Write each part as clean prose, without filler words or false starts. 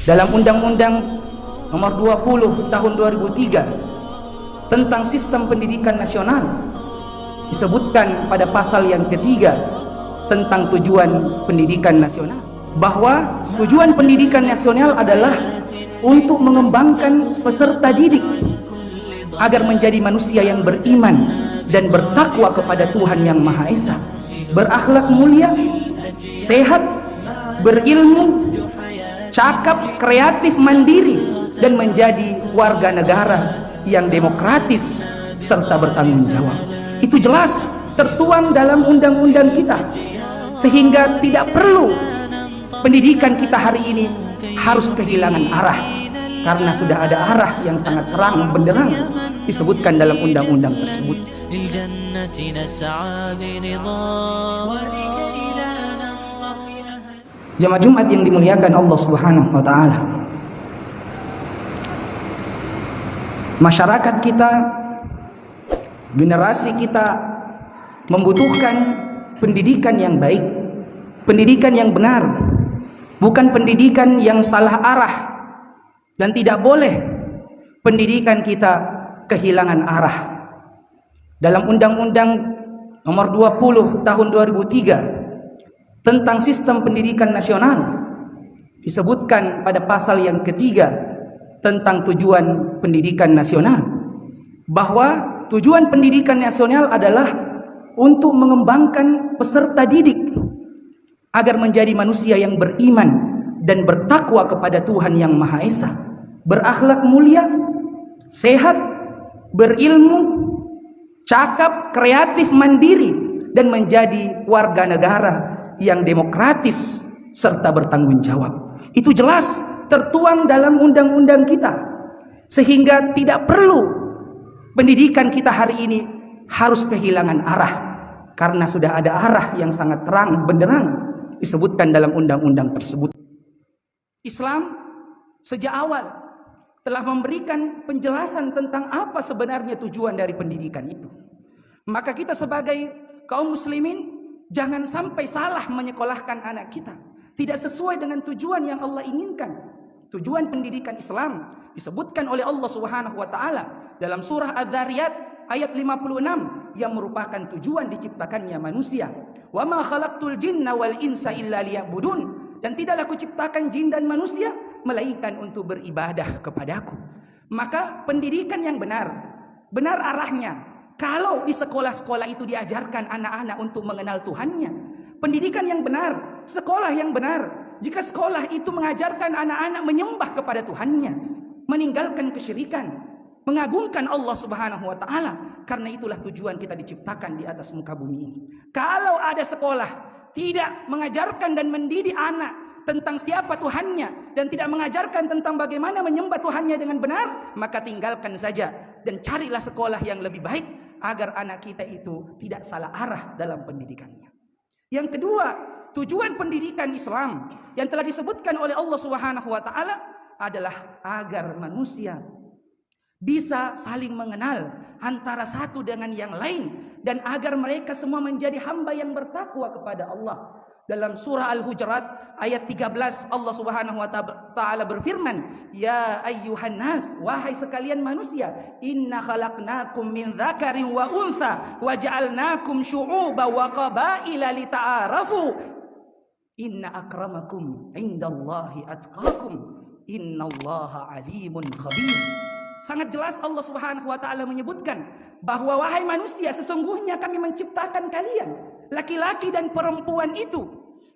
Dalam Undang-Undang Nomor 20 Tahun 2003 tentang Sistem Pendidikan Nasional disebutkan pada pasal yang ketiga tentang tujuan pendidikan nasional, bahwa tujuan pendidikan nasional adalah untuk mengembangkan peserta didik agar menjadi manusia yang beriman dan bertakwa kepada Tuhan Yang Maha Esa, berakhlak mulia, sehat, berilmu, cakap, kreatif, mandiri, dan menjadi warga negara yang demokratis serta bertanggung jawab. Itu jelas tertuang dalam undang-undang kita, sehingga tidak perlu pendidikan kita hari ini harus kehilangan arah, karena sudah ada arah yang sangat terang benderang disebutkan dalam undang-undang tersebut. Jamaah Jumat yang dimuliakan Allah Subhanahu wa taala. Masyarakat kita, generasi kita membutuhkan pendidikan yang baik, pendidikan yang benar, bukan pendidikan yang salah arah, dan tidak boleh pendidikan kita kehilangan arah. Dalam Undang-Undang Nomor 20 Tahun 2003 tentang Sistem Pendidikan Nasional disebutkan pada pasal yang ketiga tentang tujuan pendidikan nasional, bahwa tujuan pendidikan nasional adalah untuk mengembangkan peserta didik agar menjadi manusia yang beriman dan bertakwa kepada Tuhan Yang Maha Esa, berakhlak mulia, sehat, berilmu, cakap, kreatif, mandiri, dan menjadi warga negara yang demokratis serta bertanggung jawab. Itu jelas tertuang dalam undang-undang kita, sehingga tidak perlu pendidikan kita hari ini harus kehilangan arah, karena sudah ada arah yang sangat terang benderang disebutkan dalam undang-undang tersebut. Islam sejak awal telah memberikan penjelasan tentang apa sebenarnya tujuan dari pendidikan itu. Maka kita sebagai kaum muslimin jangan sampai salah menyekolahkan anak kita, tidak sesuai dengan tujuan yang Allah inginkan. Tujuan pendidikan Islam disebutkan oleh Allah Subhanahu wa taala dalam surah Adz-Dzariyat ayat 56 yang merupakan tujuan diciptakannya manusia. Wa ma khalaqtul jinna wal insa illa liya'budun, dan tidaklah kuciptakan jin dan manusia melainkan untuk beribadah kepadaku. Maka pendidikan yang benar arahnya, kalau di sekolah-sekolah itu diajarkan anak-anak untuk mengenal Tuhannya. Pendidikan yang benar, sekolah yang benar, jika sekolah itu mengajarkan anak-anak menyembah kepada Tuhannya, meninggalkan kesyirikan, mengagungkan Allah Subhanahu wa taala, karena itulah tujuan kita diciptakan di atas muka bumi ini. Kalau ada sekolah tidak mengajarkan dan mendidik anak tentang siapa Tuhannya dan tidak mengajarkan tentang bagaimana menyembah Tuhannya dengan benar, maka tinggalkan saja dan carilah sekolah yang lebih baik agar anak kita itu tidak salah arah dalam pendidikannya. Yang kedua, tujuan pendidikan Islam yang telah disebutkan oleh Allah Subhanahu wa taala adalah agar manusia bisa saling mengenal antara satu dengan yang lain, dan agar mereka semua menjadi hamba yang bertakwa kepada Allah. Dalam surah Al-Hujurat ayat 13 Allah Subhanahu wa taala berfirman, "Ya ayyuhan nas, wahai sekalian manusia, inna khalaqnakum min dzakarin wa untha wa ja'alnakum syu'uban wa qabaila lita'arafu. Inna akramakum indallahi atqakum. Innallaha alimun khabir." Sangat jelas Allah Subhanahu wa taala menyebutkan bahwa wahai manusia, sesungguhnya kami menciptakan kalian, laki-laki dan perempuan itu,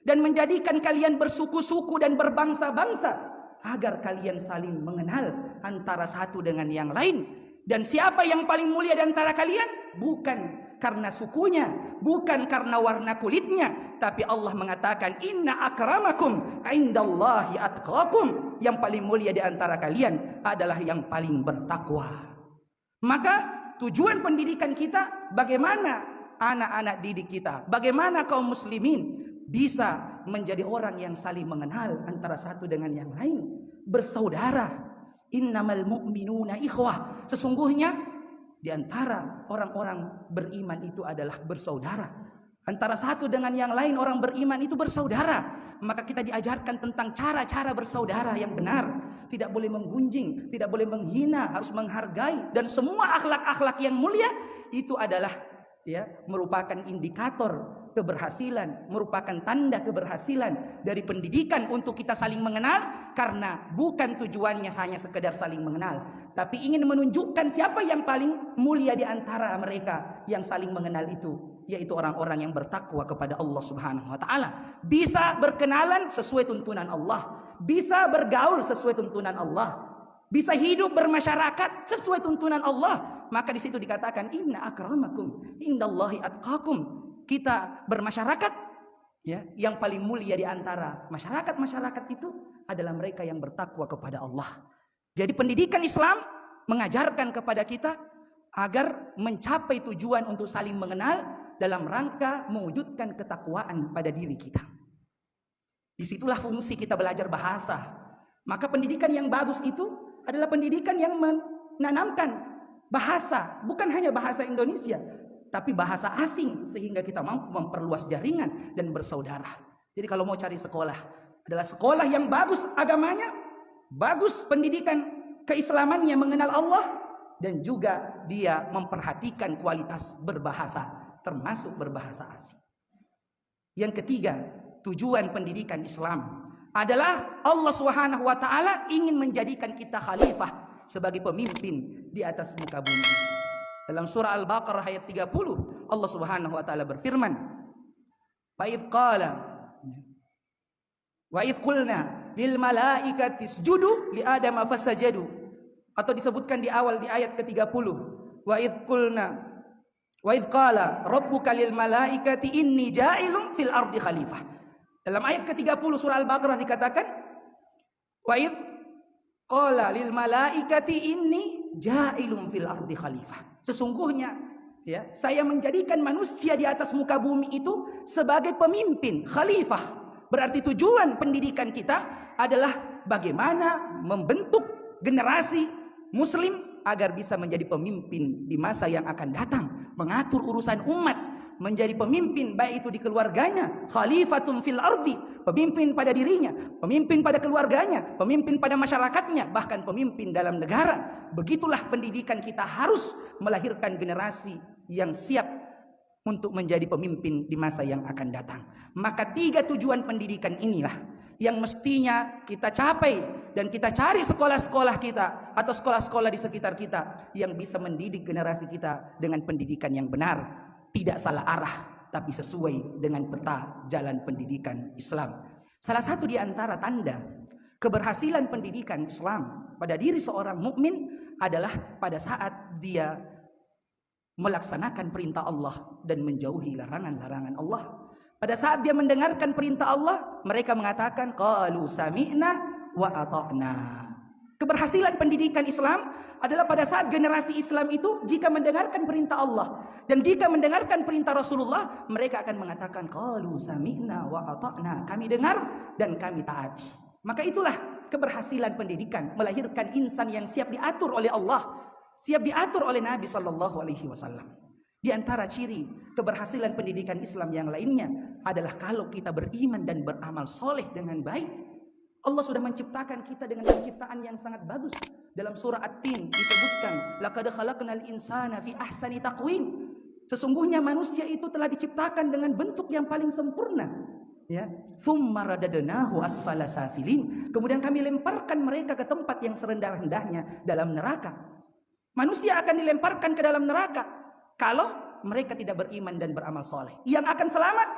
dan menjadikan kalian bersuku-suku dan berbangsa-bangsa agar kalian saling mengenal antara satu dengan yang lain. Dan siapa yang paling mulia di antara kalian? Bukan karena sukunya, bukan karena warna kulitnya, tapi Allah mengatakan inna akramakum indallahi atqakum. Yang paling mulia di antara kalian adalah yang paling bertakwa. Maka tujuan pendidikan kita, bagaimana anak-anak didik kita, bagaimana kaum muslimin bisa menjadi orang yang saling mengenal antara satu dengan yang lain, bersaudara. Innamal mu'minuna ikhwah. Sesungguhnya di antara orang-orang beriman itu adalah bersaudara. Antara satu dengan yang lain orang beriman itu bersaudara. Maka kita diajarkan tentang cara-cara bersaudara yang benar. Tidak boleh menggunjing, tidak boleh menghina, harus menghargai. Dan semua akhlak-akhlak yang mulia itu adalah merupakan indikator keberhasilan, merupakan tanda keberhasilan dari pendidikan untuk kita saling mengenal, karena bukan tujuannya hanya sekedar saling mengenal, tapi ingin menunjukkan siapa yang paling mulia di antara mereka yang saling mengenal itu, yaitu orang-orang yang bertakwa kepada Allah Subhanahu wa taala. Bisa berkenalan sesuai tuntunan Allah, bisa bergaul sesuai tuntunan Allah, bisa hidup bermasyarakat sesuai tuntunan Allah. Maka di situ dikatakan inna akramakum indallahi atqakum. Kita bermasyarakat, yang paling mulia di antara masyarakat itu adalah mereka yang bertakwa kepada Allah. Jadi pendidikan Islam mengajarkan kepada kita agar mencapai tujuan untuk saling mengenal dalam rangka mewujudkan ketakwaan pada diri kita. Disitulah fungsi kita belajar bahasa. Maka pendidikan yang bagus itu adalah pendidikan yang menanamkan bahasa, bukan hanya bahasa Indonesia, tapi bahasa asing, sehingga kita mampu memperluas jaringan dan bersaudara. Jadi kalau mau cari sekolah, adalah sekolah yang bagus agamanya, bagus pendidikan keislamannya, mengenal Allah, dan juga dia memperhatikan kualitas berbahasa, termasuk berbahasa asing. Yang ketiga, tujuan pendidikan Islam adalah Allah Subhanahu wa taala ingin menjadikan kita khalifah sebagai pemimpin di atas muka bumi. Dalam surah Al-Baqarah ayat 30, Allah Subhanahu wa taala berfirman, "Wa idz qulna lil malaikati isjudu li adama fasajadu." Atau disebutkan di awal di ayat ke-30, "Wa idz qala rabbuka lil malaikati inni ja'ilun fil ardi khalifah." Dalam ayat ke-30 surah Al-Baqarah dikatakan, "Wa idz qala lil malaikati inni ja'ilun fil ardi khalifah." Sesungguhnya saya menjadikan manusia di atas muka bumi itu sebagai pemimpin, khalifah. Berarti tujuan pendidikan kita adalah bagaimana membentuk generasi muslim agar bisa menjadi pemimpin di masa yang akan datang, mengatur urusan umat, menjadi pemimpin baik itu di keluarganya, khalifatun fil ardi, pemimpin pada dirinya, pemimpin pada keluarganya, pemimpin pada masyarakatnya, bahkan pemimpin dalam negara. Begitulah pendidikan kita harus melahirkan generasi yang siap untuk menjadi pemimpin di masa yang akan datang. Maka tiga tujuan pendidikan inilah yang mestinya kita capai dan kita cari sekolah-sekolah kita atau sekolah-sekolah di sekitar kita yang bisa mendidik generasi kita dengan pendidikan yang benar, tidak salah arah, tapi sesuai dengan peta jalan pendidikan Islam. Salah satu di antara tanda keberhasilan pendidikan Islam pada diri seorang mukmin adalah pada saat dia melaksanakan perintah Allah dan menjauhi larangan-larangan Allah. Pada saat dia mendengarkan perintah Allah, mereka mengatakan qalu sami'na wa ata'na. Keberhasilan pendidikan Islam adalah pada saat generasi Islam itu jika mendengarkan perintah Allah dan jika mendengarkan perintah Rasulullah, mereka akan mengatakan qalu sami'na wa ata'na, kami dengar dan kami taati. Maka itulah keberhasilan pendidikan, melahirkan insan yang siap diatur oleh Allah, siap diatur oleh Nabi sallallahu alaihi wasallam. Di antara ciri keberhasilan pendidikan Islam yang lainnya adalah kalau kita beriman dan beramal soleh dengan baik. Allah sudah menciptakan kita dengan penciptaan yang sangat bagus. Dalam surah At-Tin disebutkan, laqad khalaqnal insana fi ahsani taqwim. Sesungguhnya manusia itu telah diciptakan dengan bentuk yang paling sempurna. Tsumma radadnahu asfala safilin. Kemudian kami lemparkan mereka ke tempat yang serendah-rendahnya dalam neraka. Manusia akan dilemparkan ke dalam neraka kalau mereka tidak beriman dan beramal soleh. Yang akan selamat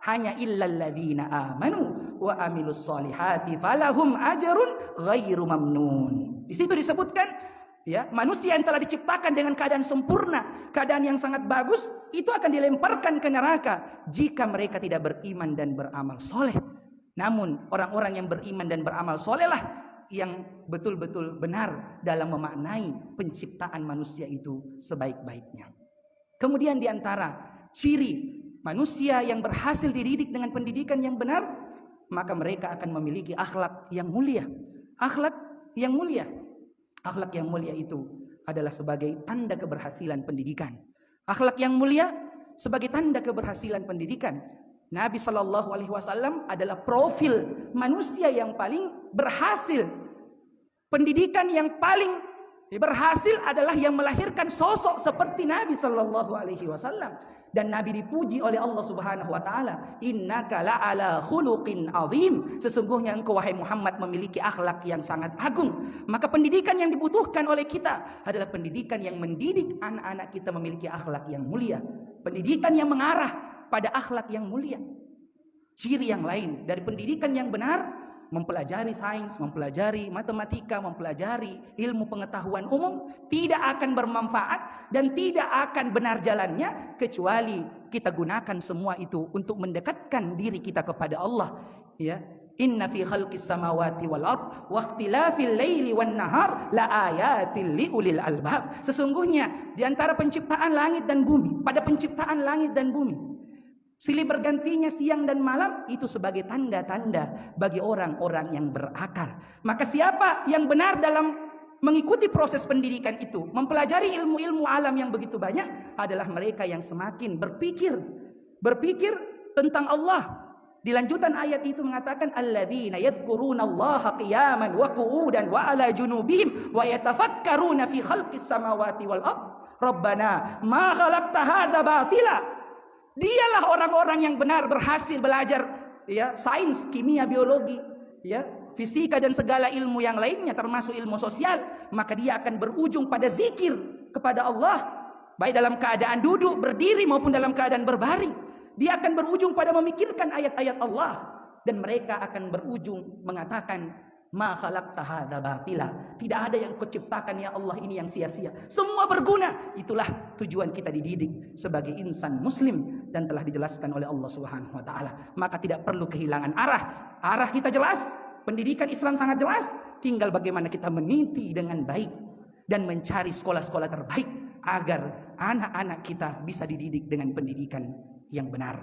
hanya illalladzina amanu wa amilus solihati falahum ajrun ghairu mamnun. Di situ disebutkan manusia yang telah diciptakan dengan keadaan sempurna, keadaan yang sangat bagus, itu akan dilemparkan ke neraka jika mereka tidak beriman dan beramal soleh. Namun orang-orang yang beriman dan beramal soleh lah yang betul-betul benar dalam memaknai penciptaan manusia itu sebaik-baiknya. Kemudian di antara ciri manusia yang berhasil dididik dengan pendidikan yang benar, maka mereka akan memiliki akhlak yang mulia. Akhlak yang mulia. Akhlak yang mulia itu adalah sebagai tanda keberhasilan pendidikan. Akhlak yang mulia sebagai tanda keberhasilan pendidikan. Nabi Shallallahu Alaihi Wasallam adalah profil manusia yang paling berhasil. Pendidikan yang paling berhasil adalah yang melahirkan sosok seperti Nabi Shallallahu Alaihi Wasallam. Dan Nabi dipuji oleh Allah Subhanahu Wa Taala. Innaka la'ala khuluqin azim. Sesungguhnya engkau wahai Muhammad memiliki akhlak yang sangat agung. Maka pendidikan yang dibutuhkan oleh kita adalah pendidikan yang mendidik anak-anak kita memiliki akhlak yang mulia. Pendidikan yang mengarah pada akhlak yang mulia. Ciri yang lain dari pendidikan yang benar, mempelajari sains, mempelajari matematika, mempelajari ilmu pengetahuan umum tidak akan bermanfaat dan tidak akan benar jalannya kecuali kita gunakan semua itu untuk mendekatkan diri kita kepada Allah. Ya, inna fi khalqis samawati wal ard wa ikhtilafil laili wan nahar la ayatil liulil albab. Sesungguhnya di antara penciptaan langit dan bumi, pada penciptaan langit dan bumi, silih bergantinya siang dan malam itu sebagai tanda-tanda bagi orang-orang yang berakal. Maka siapa yang benar dalam mengikuti proses pendidikan itu, mempelajari ilmu-ilmu alam yang begitu banyak, adalah mereka yang semakin berpikir tentang Allah. Di lanjutan ayat itu mengatakan alladzina yadhkurunallaha qiyaman wa qu'udan wa ala junubihim wa yatafakkaruna fi khalqis samawati wal ard. Rabbana ma khalaqta hadza batila. Dialah orang-orang yang benar berhasil belajar ya sains, kimia, biologi, ya fisika dan segala ilmu yang lainnya termasuk ilmu sosial, maka dia akan berujung pada zikir kepada Allah baik dalam keadaan duduk, berdiri maupun dalam keadaan berbaring. Dia akan berujung pada memikirkan ayat-ayat Allah dan mereka akan berujung mengatakan ma khalaqta hadza batila. Tidak ada yang kau ciptakan ya Allah ini yang sia-sia. Semua berguna. Itulah tujuan kita dididik sebagai insan muslim dan telah dijelaskan oleh Allah Subhanahu wa taala. Maka tidak perlu kehilangan arah. Arah kita jelas, pendidikan Islam sangat jelas. Tinggal bagaimana kita meniti dengan baik dan mencari sekolah-sekolah terbaik agar anak-anak kita bisa dididik dengan pendidikan yang benar.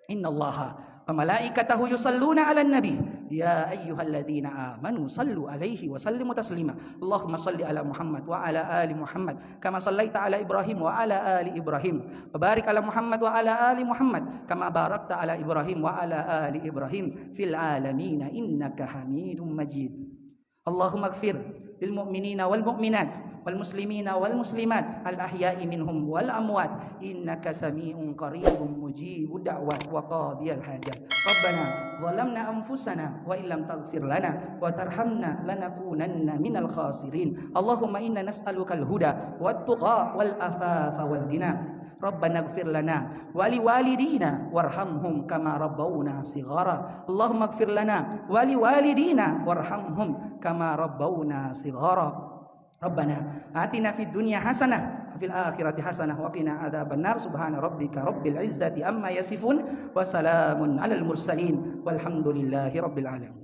Innallaha wa malaikatahu yusalluna 'alan nabi ya ayyuhalladzina amanu sallu 'alaihi wa sallimu taslima. Allahumma salli ala Muhammad wa ala ali Muhammad kama sallaita ala Ibrahim wa ala ali Ibrahim wa barik ala Muhammad wa ala ali Muhammad kama barakta ala Ibrahim wa ala ali Ibrahim fil alamin innaka Hamidum Majid. Allahumma ighfir lil mu'minina wal mu'minat والمسلمين والمسلمات الأحياء منهم والأموات إنك سميع قريب مجيب الدعوات وقاضي الحاجات. ربنا ظلمنا أنفسنا وإن لم تغفر لنا وترحمنا لنكونن من الخاسرين. اللهم إنا نسألك الهدى والتقى والعفاف والغنى. ربنا اغفر لنا ولوالدينا وارحمهم كما ربونا صغارا. اللهم اغفر لنا ولوالدينا وارحمهم كما ربونا صغارا. Rabbana atina fid dunya hasanah wa fil akhirati hasanah wa qina adzabannar. Subhana rabbika rabbil izzati amma yasifun wa salamun alal mursalin walhamdulillahi rabbil alamin.